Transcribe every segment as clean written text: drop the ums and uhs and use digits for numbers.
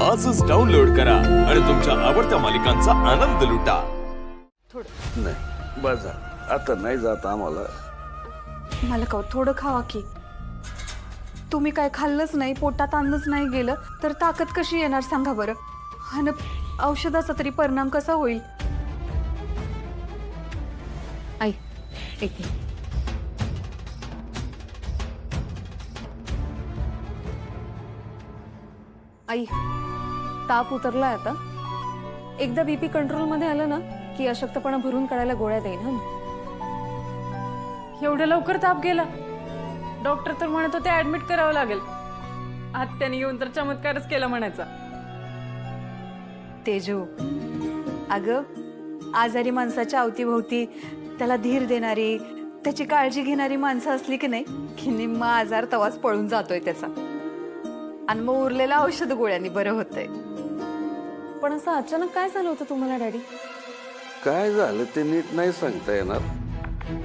आजच डाउनलोड करा आणि तुमच्या आवडत्या मालिकांचा आनंद लुटा। नाही बस झालं, आता नाही जात आम्हाला। मला का थोडं खावा की। तुम्ही काय खाल्लंच नाही, पोटात अन्नच नाही गेलं तर ताकद कशी येणार सांगा बरं। आणि औषधाचा तरी परिणाम कसा होईल। आई एक मिनिट। आई ताप उतरलाय आता। एकदा बीपी कंट्रोल मध्ये आलं ना की अशक्तपणा भरून काढायला गोळ्या देईन हं। एवढ्या लवकर ताप गेला? डॉक्टर तर म्हणत होते ऍडमिट करावं लागेल। आत्याने येऊन तर चमत्कारच केला म्हणायचा। तेजू अगं, आजारी माणसाच्या अवतीभोवती त्याला धीर देणारी, त्याची काळजी घेणारी माणसं असली की नाही की निम्मा आजार तवाच पळून जातोय त्याचा। आणि मग उरलेला औषध गोळ्यांनी बरं होतंय। पण असं अचानक काय झालं होतं तुम्हाला डॅडी? काय झालं ते नीट नाही सांगता येणार,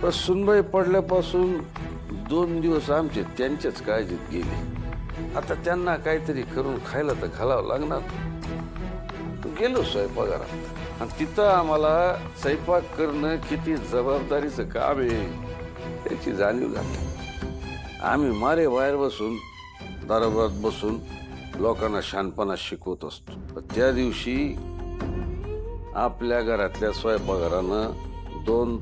पण सुनबाई पडल्यापासून 2 दिवस आमचे त्यांच्याच काळजीत गेले। आता त्यांना काहीतरी करून खायला तर घालावं लागणार। गेलो स्वयंपाकघरात आणि तिथं आम्हाला स्वयंपाक करणं किती जबाबदारीचं काम आहे त्याची जाणीव झाली। आम्ही मारे बाहेर बसून दारात बसून लोकांना शहाणपणा शिकवत असतो। त्या दिवशी आपल्या घरातल्या स्वयंपाकघरानं 2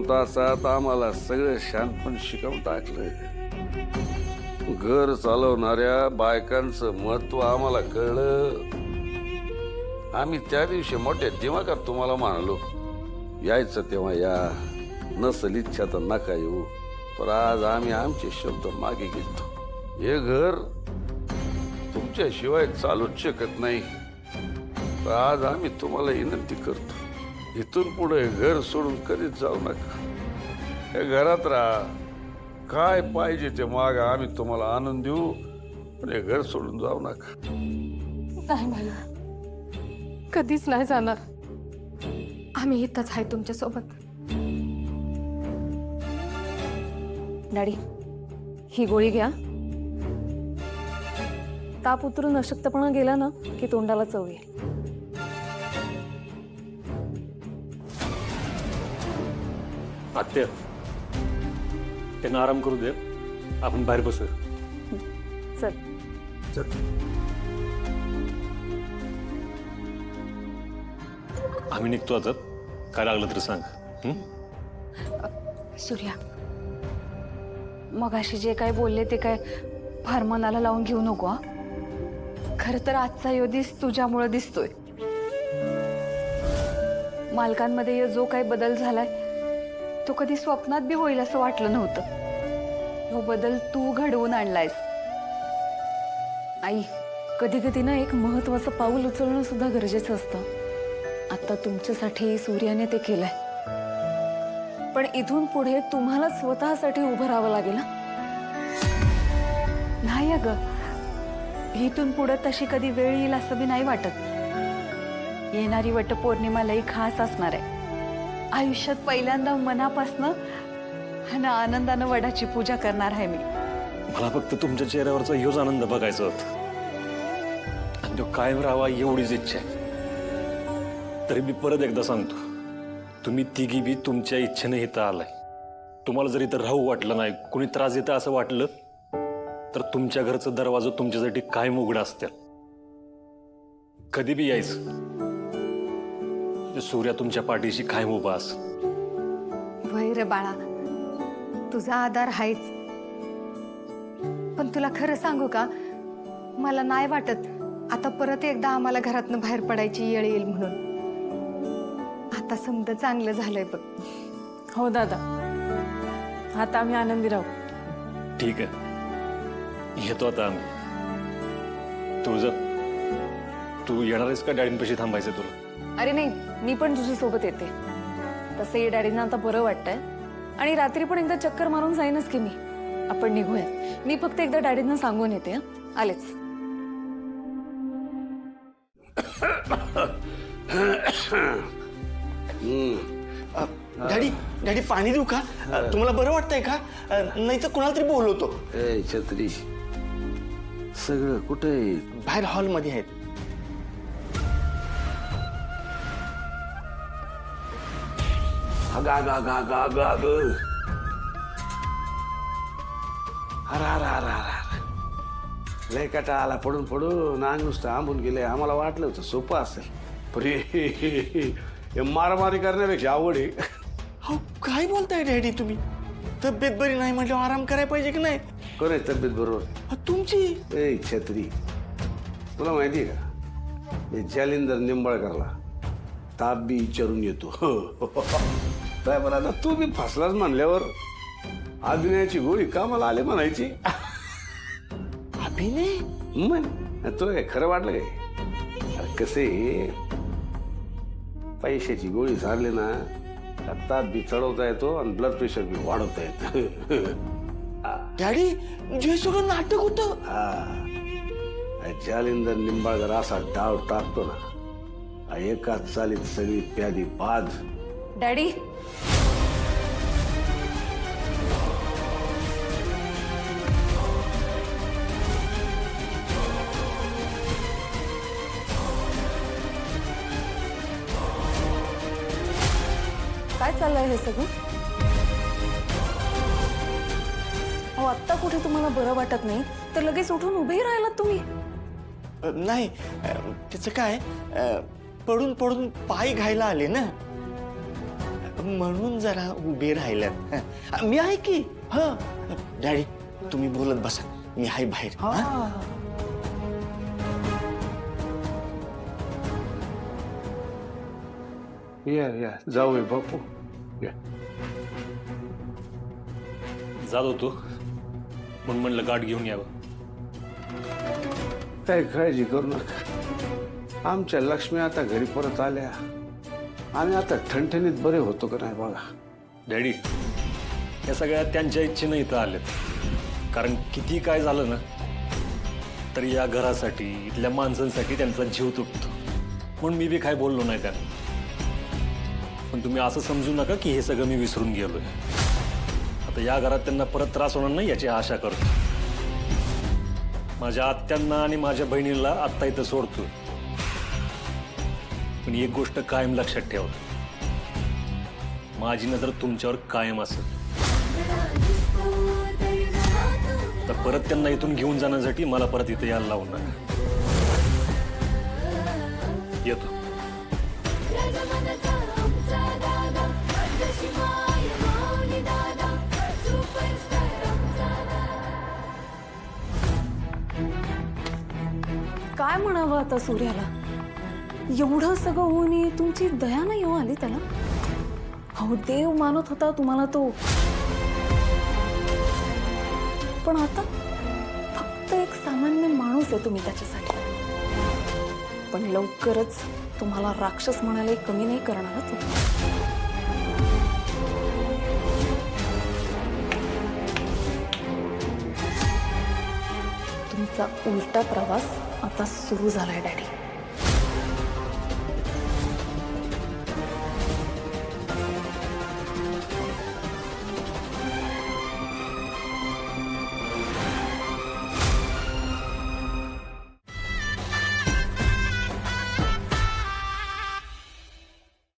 तासात आम्हाला सगळं शहाणपण शिकवून टाकलं। घर चालवणाऱ्या बायकांचं महत्व आम्हाला कळलं। आम्ही त्या दिवशी मोठ्या दिमागात तुम्हाला म्हणालो, यायचं तेव्हा या, नसल इच्छा तर नका येऊ। पण आज आम्ही आमचे शब्द मागे घेतो। हे घर तुमच्याशिवाय चालूच शकत नाही। तर आज आम्ही तुम्हाला विनंती करतो, इथून पुढे घर सोडून कधीच जाऊ नका। या घरात राहा, काय पाहिजे ते मागा, आम्ही तुम्हाला आणून देऊ, पण हे घर सोडून जाऊ नका। नाही मला कधीच नाही जाणार। आम्ही इथंच आहे तुमच्या सोबत। डॅडी ही गोळी घ्या। ताप उतरून अशक्तपणा गेला ना की तोंडाला चव येईल। आत्या त्यांना आराम करू दे, आपण बाहेर बसूया। चल चल आम्ही निघतो आता, काय लागलं तर सांग। सूर्या, मगाशी जे काय बोलले ते काय फार मनाला लावून घेऊ नको हा। खरं तर आजचा दिवस तुझ्यामुळे दिसतोय। मालकांमध्ये जो काही बदल झालाय तो कधी स्वप्नात बी होईल असं वाटलं नव्हतं। तो बदल तू घडवून आणलायस। आई, कधी कधी ना एक महत्वाचं पाऊल उचलणं सुद्धा गरजेचं असतं। आता तुमच्यासाठी सूर्याने ते केलंय, पण इथून पुढे तुम्हाला स्वतःसाठी उभं राहावं लागेल ना। नाही अगं, इथून पुढे तशी कधी वेळ येईल असं बी नाही वाटत। येणारी वटपौर्णिमा लई खास असणार आहे। आयुष्यात पहिल्यांदा मनापासनं आणि आनंदानं वडाची पूजा करणार आहे मी। मला फक्त तुमच्या चेहऱ्यावरचा योज आनंद बघायचा होता आणि तो कायम राहावा एवढीच इच्छा आहे। तरी मी परत एकदा सांगतो, तुम्ही तिघी बी तुमच्या इच्छेने इथं आलाय। तुम्हाला जर इथं राहू वाटलं नाही, कोणी त्रास देतं असं वाटलं तर तुमच्या घरचा दरवाजा तुमच्यासाठी कायम उघडा असतील। कधी बी यायचं, सूर्या तुमच्या पाठीशी कायम उभा अस। वय रे बाळा, तुझा आधार आहेच। पण तुला खरं सांगू का, मला नाही वाटत आता परत एकदा आम्हाला घरातनं बाहेर पडायची येळ येईल म्हणून। आता समजा चांगलं झालंय बघ। हो दादा, आता आम्ही आनंदी राहू। ठीक आहे, येतो आता आम्ही। तू येणार आहेस का? डॅडींपाशी थांबायचं तुला? अरे नाही, मी पण तुझ्या सोबत येते। तसंही डॅडींना आता बरं वाटतंय आणि रात्री पण एकदा चक्कर मारून जाईनच की मी। आपण निघूया। मी फक्त एकदा डॅडींना सांगून येते। आलेच। डॅडी डॅडी पाणी देऊ का? तुम्हाला बरं वाटतंय का? नाही तर कोणाला तरी बोलवतो। ए छत्री, सगळं कुठे आहे? बाहेर हॉलमध्ये आहेत. अगं अगं अगं अगं अगं अगं अरे अरे अरे अरे अरे लय कटा आला पडून पडून अंग नुसतं आंबून गेले. आम्हाला वाटलं होतं सोपं असेल पण हे मारामारी करण्यापेक्षा आवड आहे. अहो काय बोलताय डॅडी तुम्ही? तब्येत बरी नाही म्हटल्यावर आराम करायला पाहिजे की नाही? कोण तब्येत बरोबर? तुमची. ए छत्री, तुला माहिती आहे का हे जालिंदर निंबाळकरला ताप बी विचारून येतो. काय बरं आता तू बी फसलाच म्हणल्यावर अभिनयाची गोळी कामाला आले म्हणायची. अभिनय? मग तुला काय खरं वाटलं काय? अरे कसे पैशाची गोळी झाली ना ताप बी चढवता येतो आणि ब्लड प्रेशर बी वाढवता येतं. डॅडी जे सगळं नाटक होतं. हा जालिंदर निंबाळकर असा डाव टाकतो ना एकाच चालीत सगळी प्यादी बाद. डॅडी काय चाललंय हे सगळं? अहो आत्ता कुठे तुम्हाला बरं वाटत नाही तर लगेच उठून उभे राहिलात तुम्ही. नाही त्याचं काय पडून पडून पाय घायला आले ना म्हणून जरा उभे राहिल्यात. मी आहे की. हा डॅडी तुम्ही बोलत बसा, मी आहे बाहेर. या जाऊ बापू या. जात होतो म्हणून म्हणलं गाठ घेऊन यावं. काय काळजी करू नका. आमच्या लक्ष्मी आता घरी परत आल्या आणि आता ठणठणीत बरे होतो का नाही बघा. डॅडी या सगळ्या त्यांच्या इच्छेनं इथं आलेत. कारण किती काय झालं ना तरी या घरासाठी इथल्या माणसांसाठी त्यांचा जीव तुटतो म्हणून मी बी काय बोललो नाही त्यांना. पण तुम्ही असं समजू नका की हे सगळं मी विसरून गेलोय. आता या घरात त्यांना परत त्रास होणार नाही याची आशा करतो. माझ्या आत्यांना आणि माझ्या बहिणीला आत्ता इथं सोडतो. पण एक गोष्ट कायम लक्षात ठेवा, माझी नजर तुमच्यावर कायम असेल. तर परत त्यांना इथून घेऊन जाण्यासाठी मला परत इथे यायला लावून नका. येतो. काय म्हणावं आता सूर्याला? एवढं सगळं होऊन तुमची दया नाही हो आली त्याला? अहो देव मानत होता तुम्हाला तो, पण आता फक्त एक सामान्य माणूस आहे तुम्ही त्याच्यासाठी. पण लवकरच तुम्हाला राक्षस म्हणायला कमी नाही करणार तो. तुमचा उलटा प्रवास आता सुरू झालाय डॅडी.